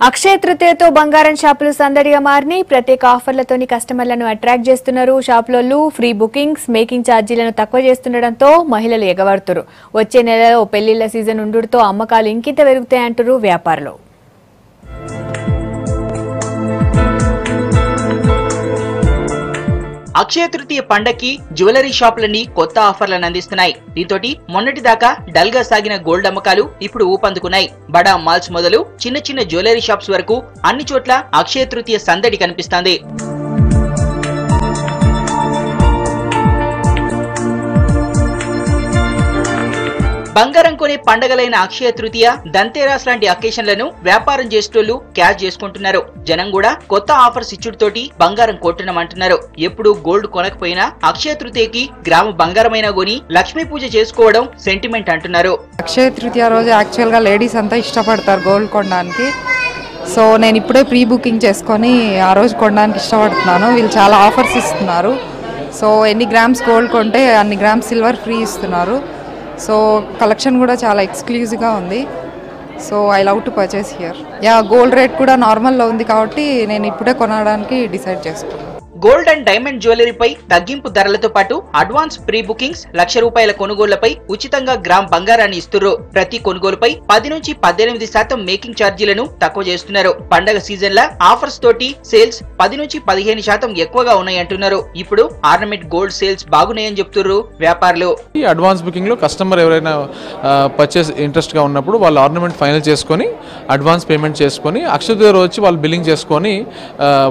అక్షయ తృతీయతో బంగారం షాపులు సందడిగా మారిని ప్రత్యేక ఆఫర్లతోని కస్టమర్లను అట్రాక్ట్ చేస్తున్నారు. షాపులలో ఫ్రీ బుకింగ్స్, మేకింగ్ ఛార్జీలను తక్కువ చేస్తుండటంతో మహిళలు ఎగబడుతున్నారు. వచ్చే నెలలో పెళ్లిళ్ల సీజన్ ఉండడంతో అమ్మకాలు ఇంకింత పెరుగుతాయంటారు వ్యాపారులు. అక్షయ తృతీయ పండక్కి జ్యువెలరీ షాపులన్నీ కొత్త ఆఫర్లను అందిస్తున్నాయి. దీంతో మొన్నటిదాకా డల్ గా సాగిన గోల్డ్ అమ్మకాలు ఇప్పుడు ఊపందుకున్నాయి. బడా మాల్స్ మొదలు చిన్న చిన్న జ్యువెలరీ షాప్స్ వరకు అన్ని చోట్ల అక్షయ తృతీయ సందడి కనిపిస్తోంది. బంగారం కొనే పండగలైన అక్షయ తృతీయ, దంతేరాస్ లాంటి అకేషన్లను వ్యాపారం చేసేటోళ్లు క్యాష్ చేసుకుంటున్నారు. జనం కూడా కొత్త ఆఫర్స్ ఇచ్చుడుతోటి బంగారం కొట్టనమంటున్నారు. ఎప్పుడు గోల్డ్ కొనకపోయినా అక్షయ తృతీయకి గ్రామ బంగారమైనా కొని లక్ష్మీ పూజ చేసుకోవడం సెంటిమెంట్ అంటున్నారు. అక్షయ తృతీయ రోజు యాక్చువల్ గా లేడీస్ అంతా ఇష్టపడతారు గోల్డ్ కొనడానికి. సో నేను ఇప్పుడే ప్రీ బుకింగ్ చేసుకొని ఆ రోజు కొనడానికి ఇష్టపడుతున్నాను. వీళ్ళు చాలా ఆఫర్స్ ఇస్తున్నారు. సో ఎన్ని గ్రామ్స్ గోల్డ్ కొంటే అన్ని గ్రామ్స్ సిల్వర్ ఫ్రీ ఇస్తున్నారు. సో కలెక్షన్ కూడా చాలా ఎక్స్క్లూజివ్గా ఉంది. So I love to purchase here. Gold rate కూడా నార్మల్లో ఉంది కాబట్టి నేను ఇప్పుడే కొనడానికి డిసైడ్ చేసుకున్నాను. గోల్డ్ అండ్ డైమండ్ జ్యువెలరీపై తగ్గింపు ధరలతో పాటు అడ్వాన్స్ ప్రీ బుకింగ్స్, ₹1,00,000 కొనుగోళ్లపై ఉచితంగా గ్రామ్ బంగారాన్ని ఇస్తున్నారు. ప్రతి కొనుగోలుపై 10 నుంచి 18% మేకింగ్ ఛార్జీలను తక్కువ చేస్తున్నారు. పండగ సీజన్ ల ఆఫర్స్ తోటి సేల్స్ 10 నుంచి 15% ఎక్కువగా ఉన్నాయంటున్నారు. ఇప్పుడు ఆర్నమెంట్ గోల్డ్ సేల్స్ బాగున్నాయని చెప్తున్నారు వ్యాపారులు. ఈ అడ్వాన్స్ బుకింగ్ లో కస్టమర్ ఎవరైనా పర్చేస్ ఇంట్రెస్ట్ గా ఉన్నప్పుడు వాళ్ళు ఆర్నమెంట్ ఫైనల్ చేసుకొని అడ్వాన్స్ పేమెంట్ చేసుకొని అక్షయ తృతీయ రోజు వచ్చి వాళ్ళు బిల్లింగ్ చేసుకొని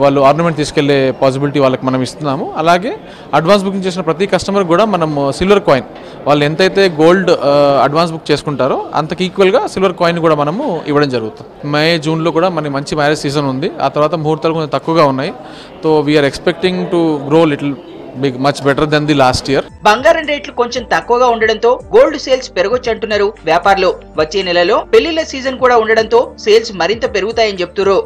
వాళ్ళు ఆర్నమెంట్ తీసుకెళ్లే పాసిబిలిటీ వాళ్ళకి మనం ఇస్తున్నాము. అలాగే అడ్వాన్స్ బుకింగ్ చేసిన ప్రతి కస్టమర్ కూడా మనం సిల్వర్ కాయిన్, వాళ్ళు ఎంతైతే గోల్డ్ అడ్వాన్స్ బుక్ చేసుకుంటారో అంతకు ఈక్వల్గా సిల్వర్ కాయిన్ కూడా మనము ఇవ్వడం జరుగుతుంది. మే, జూన్లో కూడా మనకి మంచి మ్యారేజ్ సీజన్ ఉంది. ఆ తర్వాత ముహూర్తాలు కొంచెం తక్కువగా ఉన్నాయి. So we are expecting to grow little big, much better than the last year. బంగారం రేట్లు కొంచెం తక్కువగా ఉండడంతో గోల్డ్ సేల్స్ పెరగొచ్చు అంటున్నారు వ్యాపారులు. వచ్చే నెలలో పెళ్లిళ్ల సీజన్ కూడా ఉండడంతో సేల్స్ మరింత పెరుగుతాయని చెప్తున్నారు.